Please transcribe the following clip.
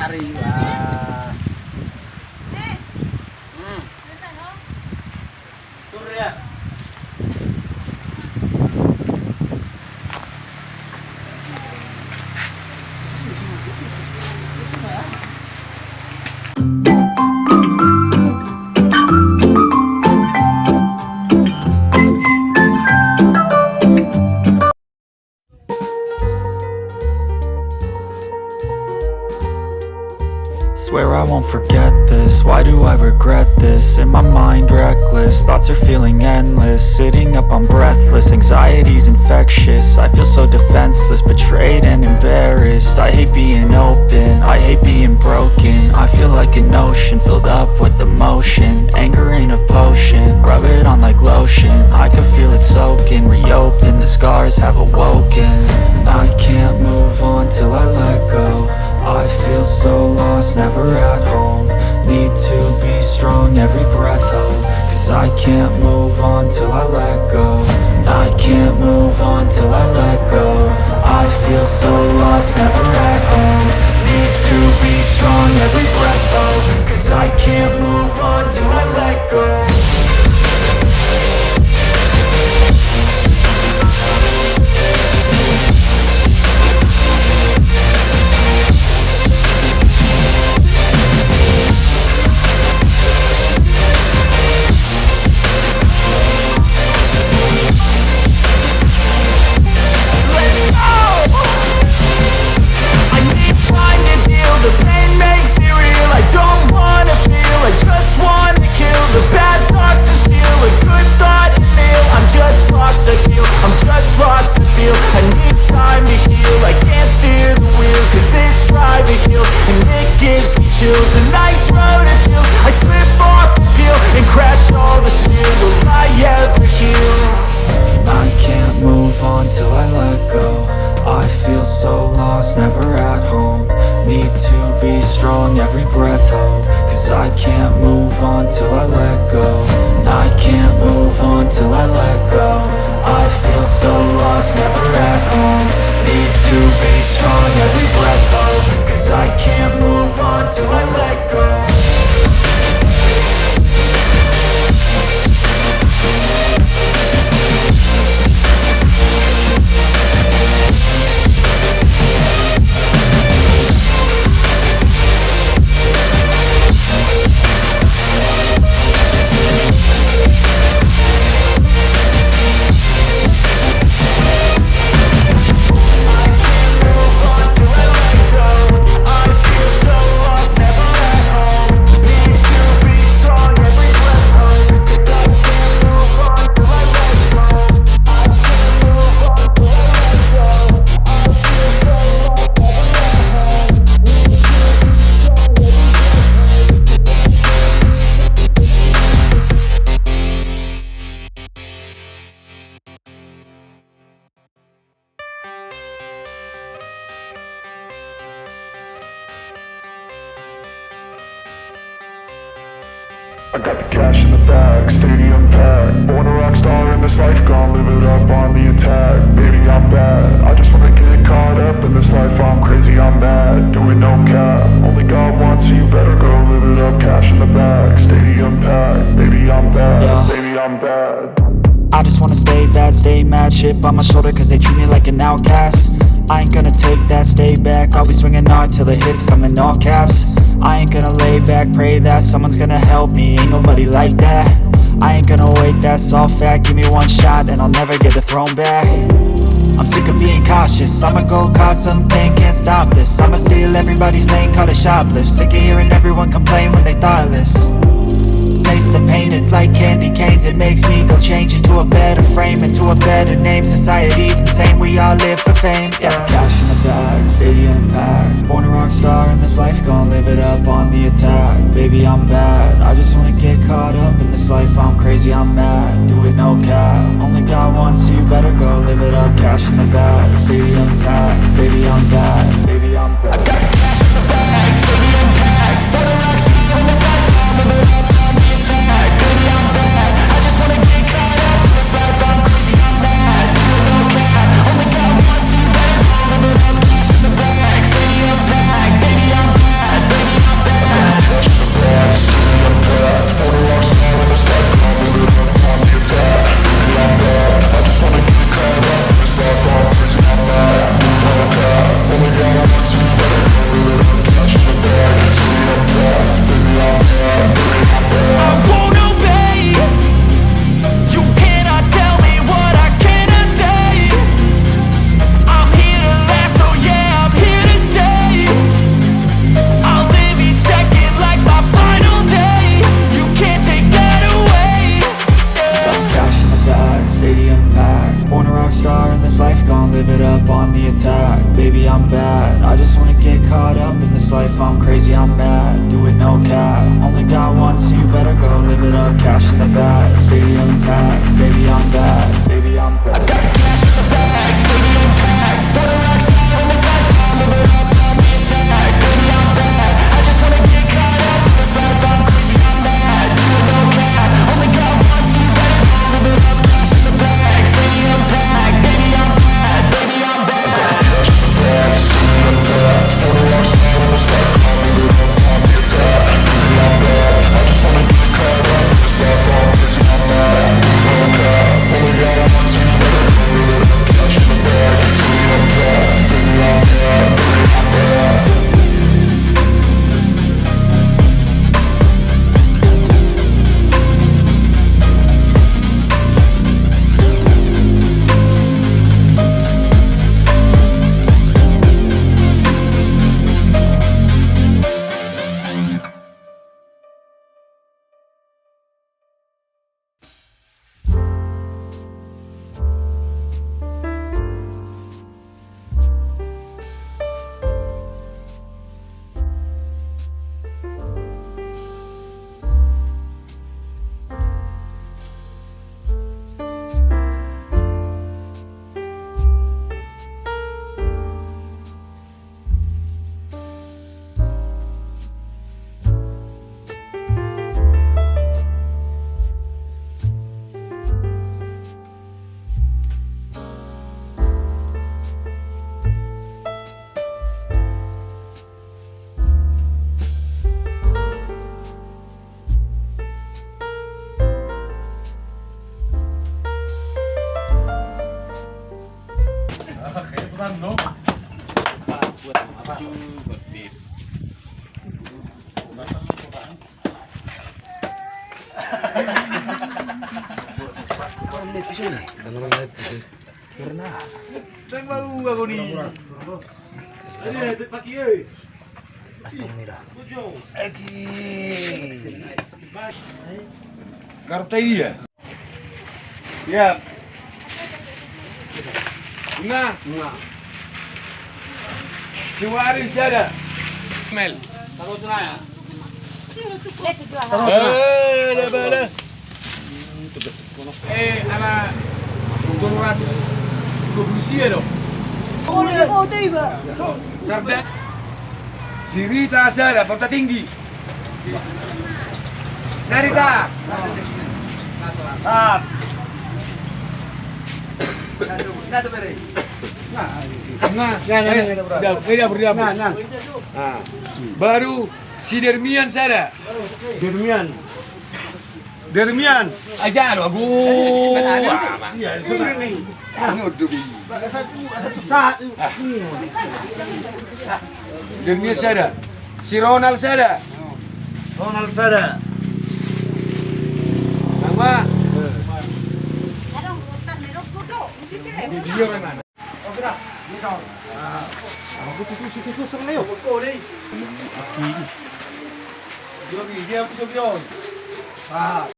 arriba. Surya. Swear I won't forget this, why do I regret this? In my mind reckless, thoughts are feeling endless. Sitting up I'm breathless, anxiety's infectious. I feel so defenseless, betrayed and embarrassed. I hate being open, I hate being broken. I feel like an ocean filled up with emotion. Anger ain't a potion, rub it on like lotion. I can feel it soaking, reopen, the scars have awoken. I can't move on till I let go. I feel so lost, never at home. Need to be strong, every breath hold. Cause I can't move on till I let go. I can't move on till I let go. I feel so lost, never at home. Need to be strong, every breath hold. Cause I can't move on till I let go. Never at home. Need to be strong, every breath hold. Cause I can't move on till I let go. I can't move on till I let go. I feel so lost, never at home. Need to be strong, every breath hold. Cause I can't move on till I let go. I got the cash in the bag, stadium packed. Born a rock star in this life, gon' live it up on the attack. Baby, I'm bad, I just wanna get caught up in this life. I'm crazy, I'm mad, doing no cap. Only God wants you, better go live it up. Cash in the bag, stadium packed. Baby, I'm bad, yeah. Baby, I'm bad. I just wanna stay bad, stay mad. Chip on my shoulder cause they treat me like an outcast. I ain't gonna take that, stay back. I'll be swinging hard till the hits come in all caps. I ain't gonna lay back, pray that someone's gonna help me. Ain't nobody like that. I ain't gonna wait, that's all fact. Give me one shot and I'll never get the throne back. I'm sick of being cautious, I'ma go cause some pain, can't stop this. I'ma steal everybody's lane, call it shoplift. Sick of hearing everyone complain when they thoughtless. Taste the pain, it's like candy canes. It makes me go change into a better frame, into a better name. Society's insane, we all live for fame, yeah. Cash in the bag, stadium packed. Born a rock star in this life, gon' live it up on the attack. Baby, I'm bad, I just wanna get caught up in this life. I'm crazy, I'm mad, do it no cap. Only God wants you, better go live it up. Cash in the bag, stadium packed. Baby, I'm bad, baby, I'm bad. I got the cash in the bag, stadium packed. Born a rock star in this life, gon' live it up on the attack. Baby, I'm bad, I just wanna get caught up in this life. I'm crazy, I'm mad, do it no cap. Only God wants you, better go live it up. Cash in the bag, stadium packed. Baby, I'm bad, this life, I'm crazy, I'm mad. Do it no cap, only got one, so you better go live it up. Cash in the bag, stadium packed. Baby, I'm bad, baby, I'm bad. I got the cash in the bag, stadium packed. Born a rock star on this life, I'm living up on the attack. Baby, I'm bad, I just wanna get caught up in this life, I'm crazy, I'm mad. Do it no cap, only got one, so you better go live it up. Cash in the bag, stadium packed. Baby, I'm bad, baby, I'm bad. I got the cash in the bag, stadium packed. Born a rock star on this life, I'm living up on the attack. Baby, I'm bad, I just wanna get caught up in this life, I'm crazy, I'm mad. Do it no cap, only got one, so you better go live it up. Cash in the bag, stadium packed. Baby, I'm bad, baby, I'm bad. Garap tayo ya? Siap. Bunga. Si Warin siya Mel. Takot na ya. Bala. Ala 200 loh. Sarda. Si Rita Sara, porta tinggi. Narita. Tap. Nah. Baru si Dermian Sara. Dermian. Aja lo aku. Dermian Sara. Si Ronald Sara. Sama. Dia mana? Aku tutup sama Leo. Dia